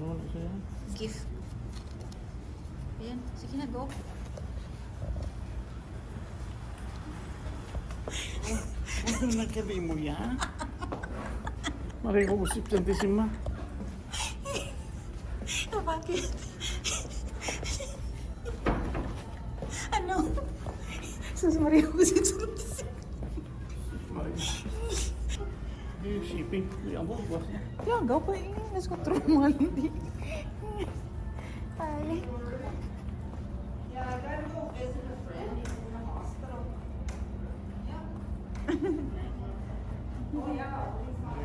Puno na siya. Gift. Ayan, sige na, go. Ano nagkabi mo yan? Maray ko usip santisima. Bakit? Ano? Sus Maria Jose. Shipping. Ang bukas na. Yan, go pa eh. Let's go through mga hindi. Ay.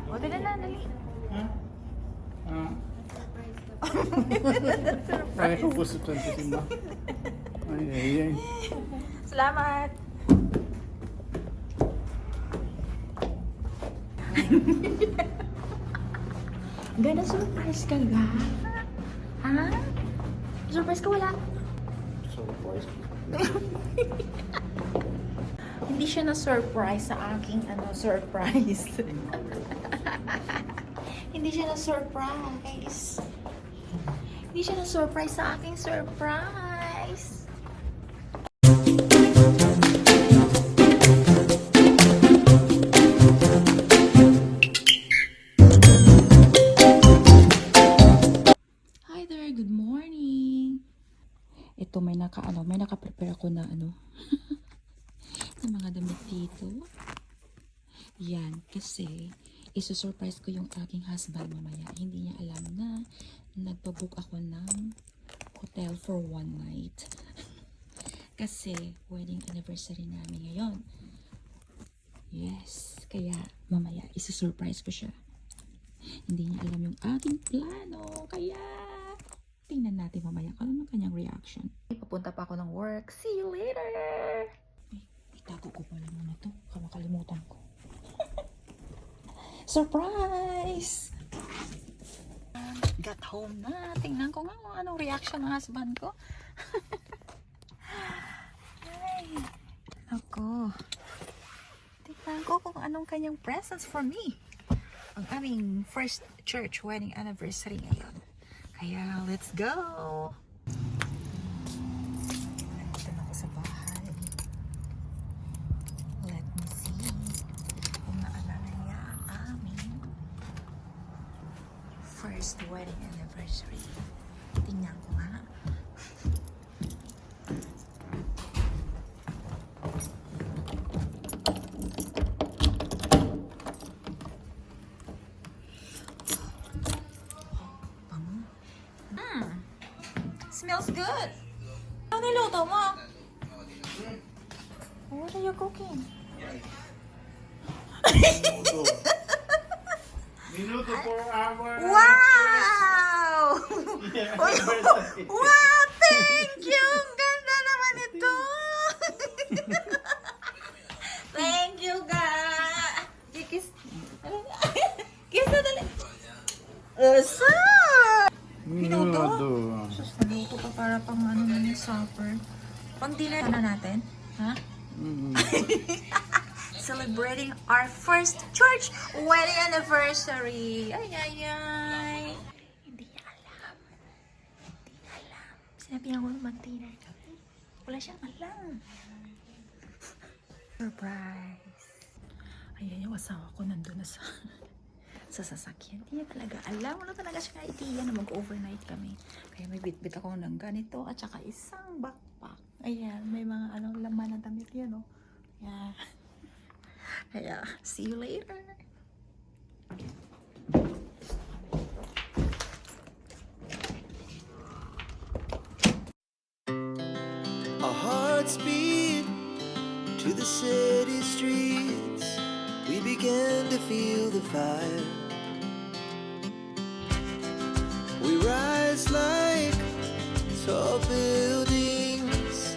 O, tila na, dali. Ha? Maray ko usip santisima. Ay. Salamat. Ganda surprise ka ga? Ha? Surprise ka wala? Surprise. Hindi siya na-surprise sa aking surprise. Hindi siya na-surprise. Hindi siya na-surprise sa aking surprise. Hi there, good morning. Ito may naka-prepare ako na ng mga damit dito. Yan, kasi isusurprise ko yung aking husband mamaya. Hindi niya alam na nagpabook ako ng hotel for one night. Kasi wedding anniversary namin ngayon. Yes, kaya mamaya isusurprise ko siya. Hindi niya alam yung aking plano, kaya tingnan natin mamaya kung ano kanyang reaction. Papunta pa ako ng work. See you later! Itago ko pala muna to. Kamakalimutan ko. Surprise! Got home na. Tingnan ko nga kung anong reaction ng husband ko. Ay, ako. Tingnan ko kung anong kanyang presents for me. Ang aming first church wedding anniversary ngayon. Kaya, let's go! Nandito na ako sa bahay. Let me see kung naalala niya ang aming first wedding anniversary. Tingnan ko nga. Smells good. Ano niluto mo? What are you cooking? Minuto for our... Wow! Yeah, Wow! Thank you! Ang ganda naman ito! Thank you, ga! Kiss. Kiss na dali. Asa! Minuto? Sus, naluto pa para pang ano na yung supper. Pang dinner na natin? Ha? Celebrating our first church wedding anniversary. Ay, ay, ay. Hindi niya alam. Hindi niya alam. Sinabi niya ko mag-dinner kami. Wala siyang alam. Surprise. Ayan yung asawa ko nandun na sa sasakyan. Hindi niya talaga alam. Wala talaga siya idea na mag-overnight kami. Kaya may bit-bit ako ng ganito at saka isang backpack. Ayan, may mga laman na damit yan, oh. Yeah. Kaya, see you later. Our hearts beat to the city streets. We began to feel the fire. We rise like tall buildings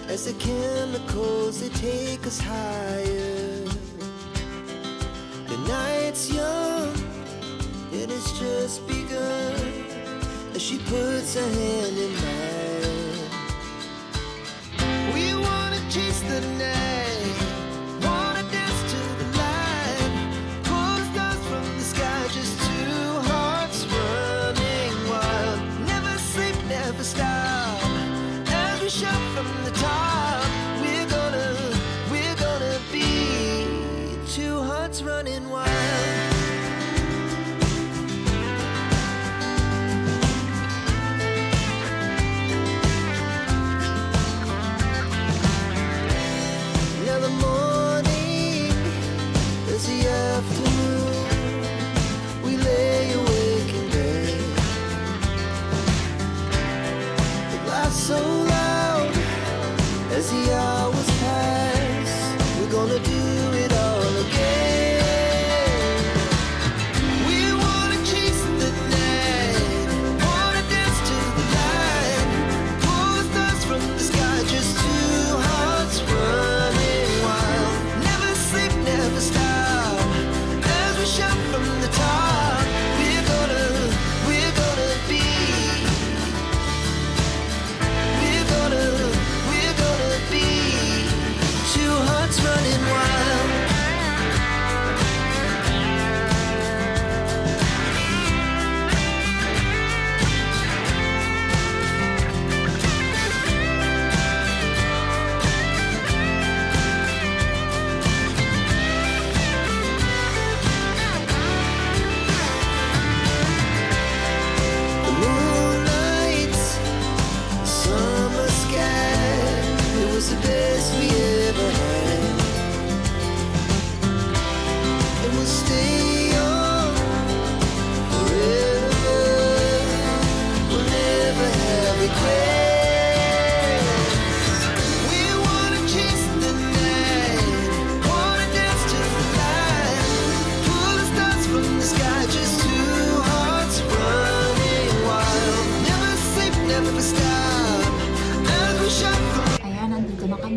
as the chemicals they take us higher. The night's young and it's just begun as she puts her hand in mine. We wanna chase the night, wanna dance to the light, pull the stars from the sky, just two hearts running wild.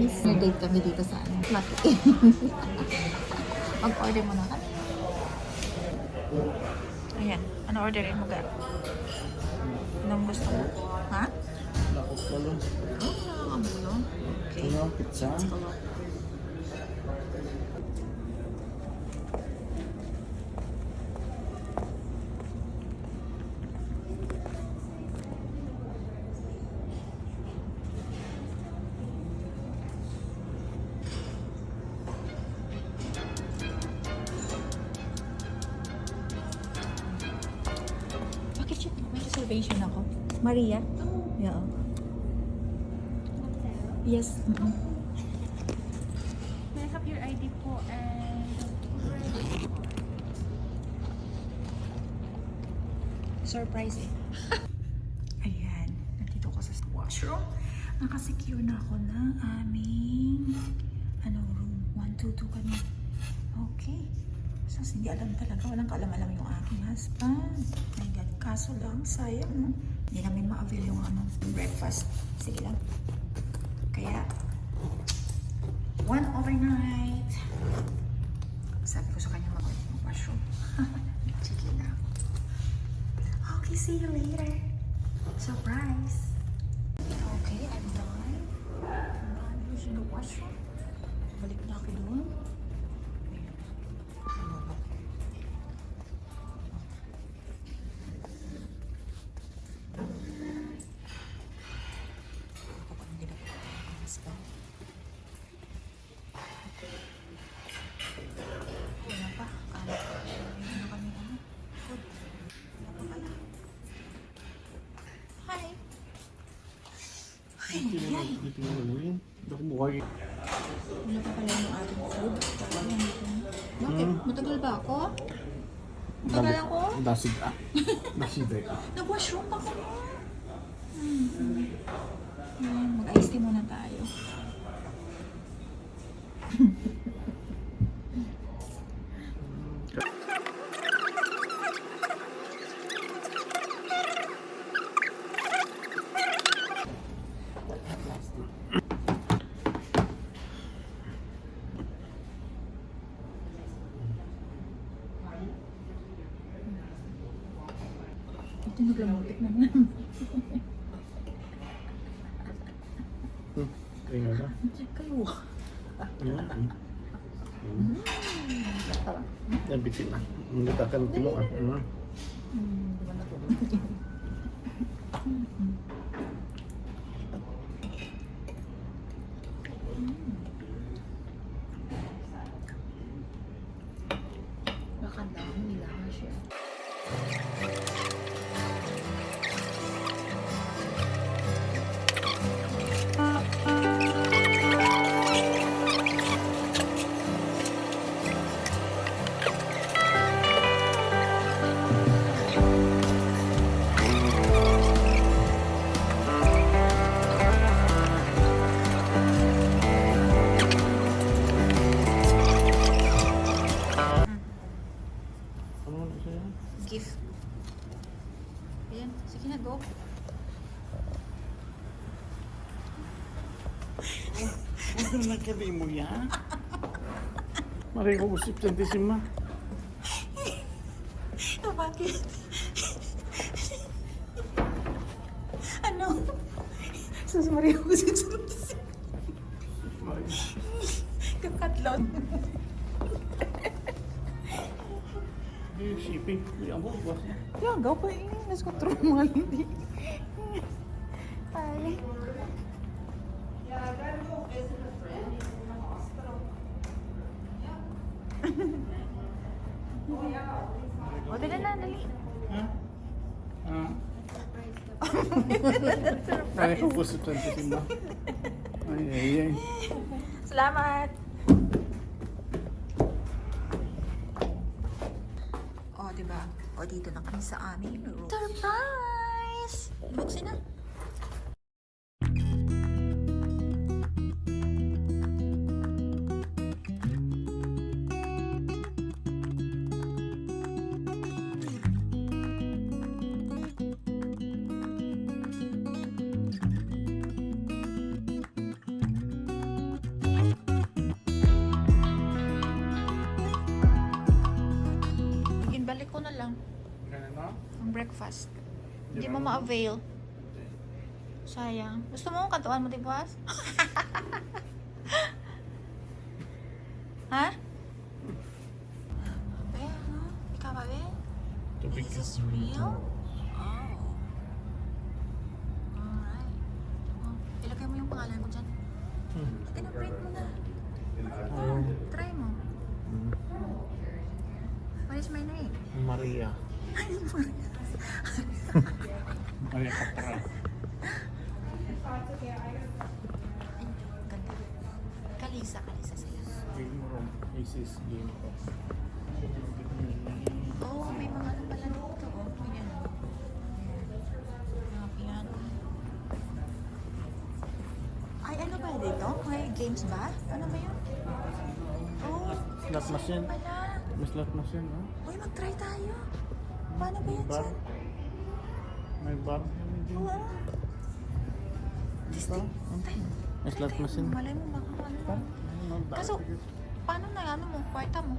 Miss. Nag-date kami dito sa ano. Lucky. Mag-order muna kami. Ayan. Ano orderin mo, ga? Anong gusto mo? Ha? Lakot ko lang. Oh, ang bulo. Okay. Ano, pizza? Let's go. Bakit siya? May reservation ako. Maria? Yeah. Yes. May I have your ID po and Surprise eh. Ayan. Nandito ko sa washroom. Nakasecure na ako ng aming room. 122 kami. Okay. So, hindi alam talaga. Walang kaalam-alam yung aking husband. My God. Kaso lang, sayang, no? Hindi namin ma-avail yung breakfast. Sige lang. Kaya, one overnight. Sabi ko sa kanya mag-washroom. Sige na. Okay, see you later. Surprise. Okay, I'm done. I'm done using the washroom. Balik na ako doon. Dito mo gagawin. Ako buhay. Wala pa pala yung ating food. Bakit? Matagal ba ako? Matagal ako? Dasid ah. Dasid eh. Nag-washroom pa ko. Mag-ice tea muna tayo. Ito naglamutik naman. Kaya nga. Kayo. Yan, bitin na. Hindi takan timo ah. Diba na to? Baka dami nila siya. Ano na siya? Gift. Ayan, sige na, go. Ano na kabi mo yan? Maray ko usip tantisima. Bakit? Ano? Susumari ako sa suntis. Kakatlon. Yung shipping. Yung abo ba? Yan, gaw pa eh. Nas control mga hindi. Ay. O, dali na, dali. Ha? Ah. Maray ko usip tantisima. Ay, ay, ay. Salamat! O, diba? O, dito na kami sa aming room. Surprise! Buksin na. no? Ang breakfast. Hindi mo ma-avail. Sayang. Gusto mo kantuan mo, di ba? Ha? Ayan, no? Ikaw ba, Ben? Tubig. Is this real? Oh. Alright. Oh, ilagay mo yung pangalan mo dyan. Tina-print mo na. Oh, try mo. What is my name? Maria. Maria Capra. Ganda. Kalisa sila. Game room. Isis game room. Oh, may mga ano pala dito. Oh, ayan. Mga piano. Ay, ano ba dito? May games ba? Ano ba yun? Oh, Slot machine. pala. May slot machine, no? Uy, mag-try tayo. Paano ba yan, Bar. Chan? May bar. Oo. Testing. May slot machine. Malay mo, baka ano. Kaso, paano na ano mo? Kwarta mo?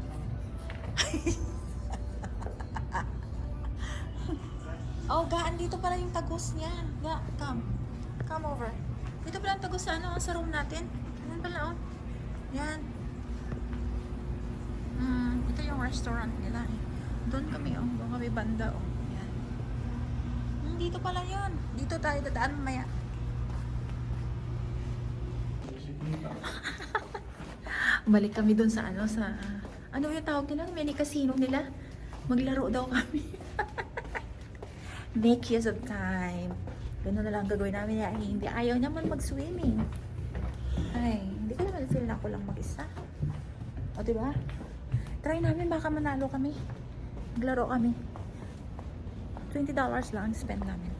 Oh, gaan dito pala yung tagos niya. Ga, come. Come over. Dito pala ang tagos sa ano, sa room natin. Yan pala, oh. Yan. Ito yung restaurant nila. Doon kami, oh. Doon kami banda, oh. Yan. Dito pala yun. Dito tayo dadaan mamaya. Balik kami doon sa ano, sa... ano yung tawag nila? Mini casino nila. Maglaro daw kami. Make use of time. Ganun na lang gagawin namin. Ay, hindi ayaw naman mag-swimming. Ay, hindi ko naman feel na ako lang mag-isa. O, diba? Try namin, baka manalo kami. Maglaro kami. $20 lang ang spend namin.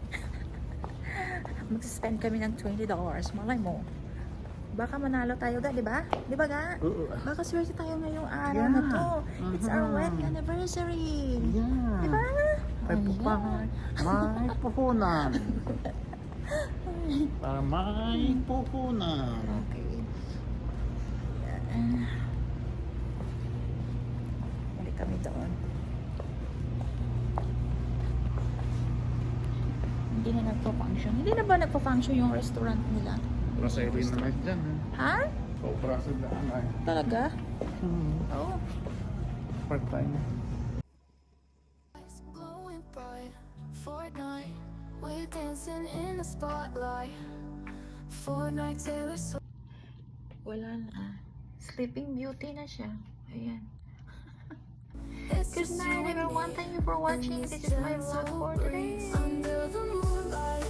Mag-spend kami ng $20. Malay mo. Baka manalo tayo ga, di ba? Di ba ga? Oo. Baka swerte tayo ngayong araw na to. It's our wedding anniversary. Yeah. Di ba? May pupahan. May puhunan. Para may puhunan. Okay. Balik kami doon. Hindi na nagpa-function. Hindi na ba nagpa-function yung restaurant nila? Brasserie na night dyan. Ha? O, brasserie na anay. Talaga? Oo. Part-time. Glowing bright, Fortnite, we're dancing in the spotlight. Fortnite, Taylor Swift. Wala na. Sleeping Beauty na siya. Ayan. It's Good just night you and everyone. me Thank you for watching. in This is my vlog for today. breeze under the moonlight.